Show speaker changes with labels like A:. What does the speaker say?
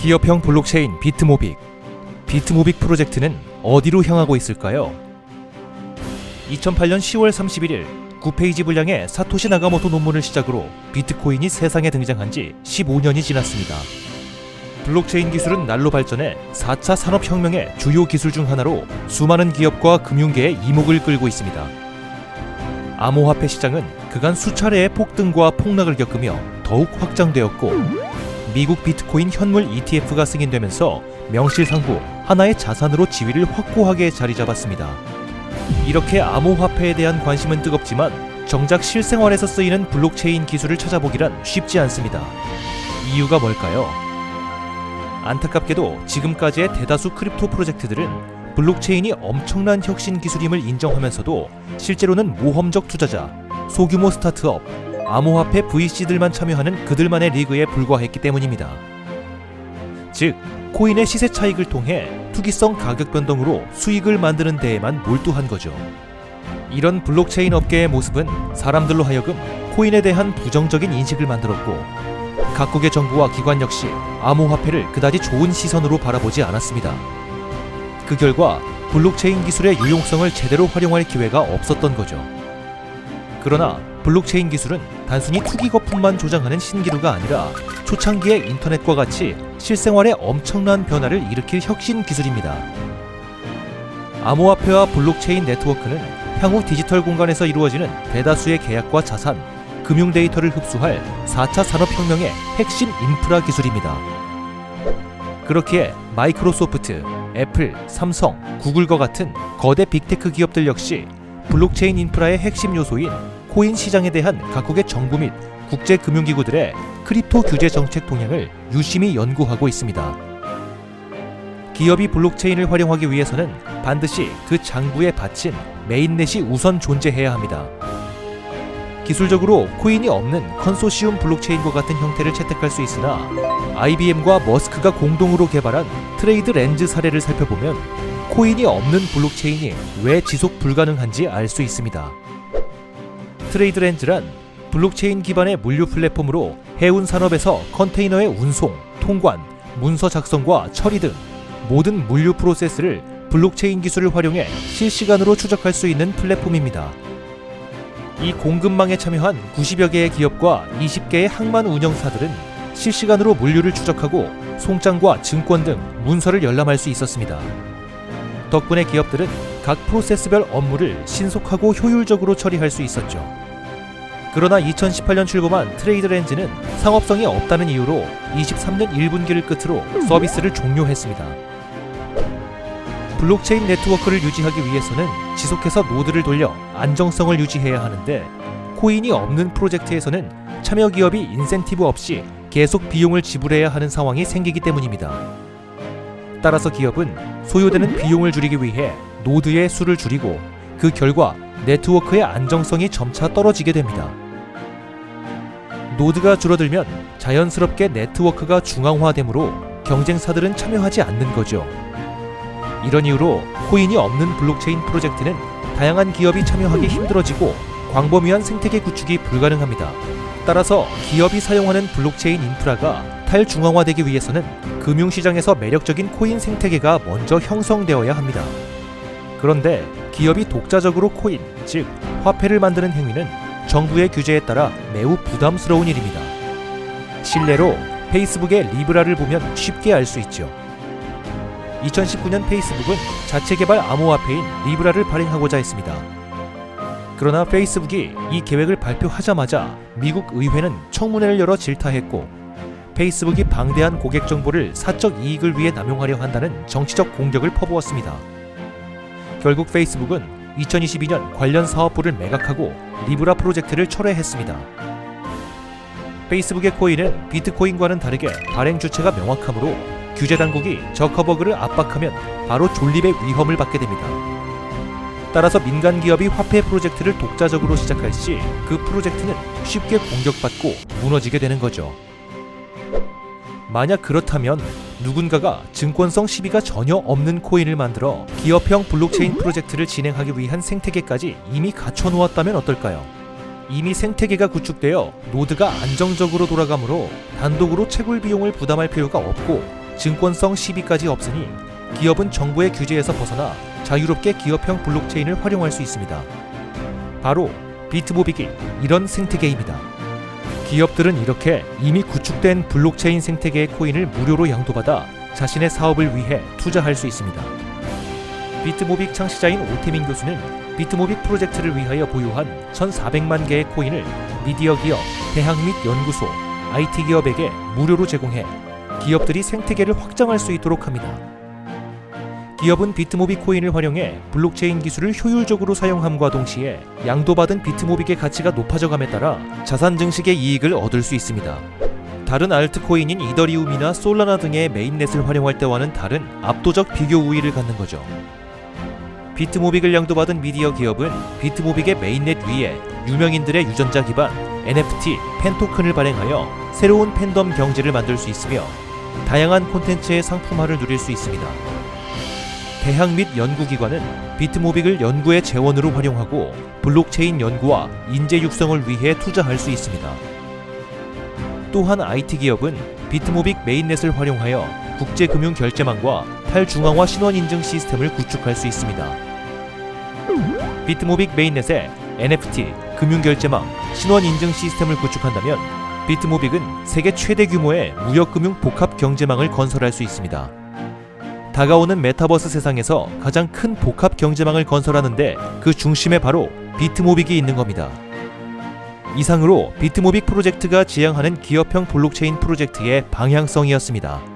A: 기업형 블록체인 비트모빅. 비트모빅 프로젝트는 어디로 향하고 있을까요? 2008년 10월 31일 9페이지 분량의 사토시 나가모토 논문을 시작으로 비트코인이 세상에 등장한 지 15년이 지났습니다. 블록체인 기술은 날로 발전해 4차 산업혁명의 주요 기술 중 하나로 수많은 기업과 금융계의 이목을 끌고 있습니다. 암호화폐 시장은 그간 수차례의 폭등과 폭락을 겪으며 더욱 확장되었고, 미국 비트코인 현물 ETF가 승인되면서 명실상부 하나의 자산으로 지위를 확고하게 자리 잡았습니다. 이렇게 암호화폐에 대한 관심은 뜨겁지만 정작 실생활에서 쓰이는 블록체인 기술을 찾아보기란 쉽지 않습니다. 이유가 뭘까요? 안타깝게도 지금까지의 대다수 크립토 프로젝트들은 블록체인이 엄청난 혁신 기술임을 인정하면서도 실제로는 모험적 투자자, 소규모 스타트업, 암호화폐 VC들만 참여하는 그들만의 리그에 불과했기 때문입니다. 즉, 코인의 시세 차익을 통해 투기성 가격 변동으로 수익을 만드는 데에만 몰두한 거죠. 이런 블록체인 업계의 모습은 사람들로 하여금 코인에 대한 부정적인 인식을 만들었고, 각국의 정부와 기관 역시 암호화폐를 그다지 좋은 시선으로 바라보지 않았습니다. 그 결과 블록체인 기술의 유용성을 제대로 활용할 기회가 없었던 거죠. 그러나 블록체인 기술은 단순히 투기 거품만 조장하는 신기루가 아니라 초창기의 인터넷과 같이 실생활에 엄청난 변화를 일으킬 혁신 기술입니다. 암호화폐와 블록체인 네트워크는 향후 디지털 공간에서 이루어지는 대다수의 계약과 자산, 금융 데이터를 흡수할 4차 산업혁명의 핵심 인프라 기술입니다. 그렇기에 마이크로소프트, 애플, 삼성, 구글과 같은 거대 빅테크 기업들 역시 블록체인 인프라의 핵심 요소인 코인 시장에 대한 각국의 정부 및 국제 금융기구들의 크립토 규제 정책 동향을 유심히 연구하고 있습니다. 기업이 블록체인을 활용하기 위해서는 반드시 그 장부에 바친 메인넷이 우선 존재해야 합니다. 기술적으로 코인이 없는 컨소시움 블록체인과 같은 형태를 채택할 수 있으나, IBM과 머스크가 공동으로 개발한 트레이드 렌즈 사례를 살펴보면 코인이 없는 블록체인이 왜 지속 불가능한지 알 수 있습니다. 트레이드 렌즈란 블록체인 기반의 물류 플랫폼으로 해운 산업에서 컨테이너의 운송, 통관, 문서 작성과 처리 등 모든 물류 프로세스를 블록체인 기술을 활용해 실시간으로 추적할 수 있는 플랫폼입니다. 이 공급망에 참여한 90여 개의 기업과 20개의 항만 운영사들은 실시간으로 물류를 추적하고 송장과 증권 등 문서를 열람할 수 있었습니다. 덕분에 기업들은 각 프로세스별 업무를 신속하고 효율적으로 처리할 수 있었죠. 그러나 2018년 출범한 트레이드 렌즈는 상업성이 없다는 이유로 23년 1분기를 끝으로 서비스를 종료했습니다. 블록체인 네트워크를 유지하기 위해서는 지속해서 노드를 돌려 안정성을 유지해야 하는데, 코인이 없는 프로젝트에서는 참여 기업이 인센티브 없이 계속 비용을 지불해야 하는 상황이 생기기 때문입니다. 따라서 기업은 소요되는 비용을 줄이기 위해 노드의 수를 줄이고, 그 결과 네트워크의 안정성이 점차 떨어지게 됩니다. 노드가 줄어들면 자연스럽게 네트워크가 중앙화되므로 경쟁사들은 참여하지 않는 거죠. 이런 이유로 코인이 없는 블록체인 프로젝트는 다양한 기업이 참여하기 힘들어지고 광범위한 생태계 구축이 불가능합니다. 따라서 기업이 사용하는 블록체인 인프라가 탈중앙화되기 위해서는 금융시장에서 매력적인 코인 생태계가 먼저 형성되어야 합니다. 그런데 기업이 독자적으로 코인, 즉 화폐를 만드는 행위는 정부의 규제에 따라 매우 부담스러운 일입니다. 실례로 페이스북의 리브라를 보면 쉽게 알 수 있죠. 2019년 페이스북은 자체 개발 암호화폐인 리브라를 발행하고자 했습니다. 그러나 페이스북이 이 계획을 발표하자마자 미국 의회는 청문회를 열어 질타했고, 페이스북이 방대한 고객 정보를 사적 이익을 위해 남용하려 한다는 정치적 공격을 퍼부었습니다. 결국 페이스북은 2022년 관련 사업부를 매각하고 리브라 프로젝트를 철회했습니다. 페이스북의 코인은 비트코인과는 다르게 발행 주체가 명확하므로 규제 당국이 저커버그를 압박하면 바로 존립의 위험을 받게 됩니다. 따라서 민간 기업이 화폐 프로젝트를 독자적으로 시작할 시 그 프로젝트는 쉽게 공격받고 무너지게 되는 거죠. 만약 그렇다면 누군가가 증권성 시비가 전혀 없는 코인을 만들어 기업형 블록체인 프로젝트를 진행하기 위한 생태계까지 이미 갖춰놓았다면 어떨까요? 이미 생태계가 구축되어 노드가 안정적으로 돌아가므로 단독으로 채굴 비용을 부담할 필요가 없고, 증권성 시비까지 없으니 기업은 정부의 규제에서 벗어나 자유롭게 기업형 블록체인을 활용할 수 있습니다. 바로 비트모빅이 이런 생태계입니다. 기업들은 이렇게 이미 구축된 블록체인 생태계의 코인을 무료로 양도받아 자신의 사업을 위해 투자할 수 있습니다. 비트모빅 창시자인 오태민 교수는 비트모빅 프로젝트를 위하여 보유한 1,400만 개의 코인을 미디어 기업, 대학 및 연구소, IT 기업에게 무료로 제공해 기업들이 생태계를 확장할 수 있도록 합니다. 기업은 비트모빅 코인을 활용해 블록체인 기술을 효율적으로 사용함과 동시에 양도받은 비트모빅의 가치가 높아져감에 따라 자산 증식의 이익을 얻을 수 있습니다. 다른 알트코인인 이더리움이나 솔라나 등의 메인넷을 활용할 때와는 다른 압도적 비교 우위를 갖는 거죠. 비트모빅을 양도받은 미디어 기업은 비트모빅의 메인넷 위에 유명인들의 유전자 기반 NFT, 팬토큰을 발행하여 새로운 팬덤 경제를 만들 수 있으며 다양한 콘텐츠의 상품화를 누릴 수 있습니다. 대학 및 연구기관은 비트모빅을 연구의 재원으로 활용하고 블록체인 연구와 인재 육성을 위해 투자할 수 있습니다. 또한 IT 기업은 비트모빅 메인넷을 활용하여 국제금융 결제망과 탈중앙화 신원 인증 시스템을 구축할 수 있습니다. 비트모빅 메인넷에 NFT, 금융결제망, 신원 인증 시스템을 구축한다면 비트모빅은 세계 최대 규모의 무역금융 복합 경제망을 건설할 수 있습니다. 다가오는 메타버스 세상에서 가장 큰 복합 경제망을 건설하는데 그 중심에 바로 비트모빅이 있는 겁니다. 이상으로 비트모빅 프로젝트가 지향하는 기업형 블록체인 프로젝트의 방향성이었습니다.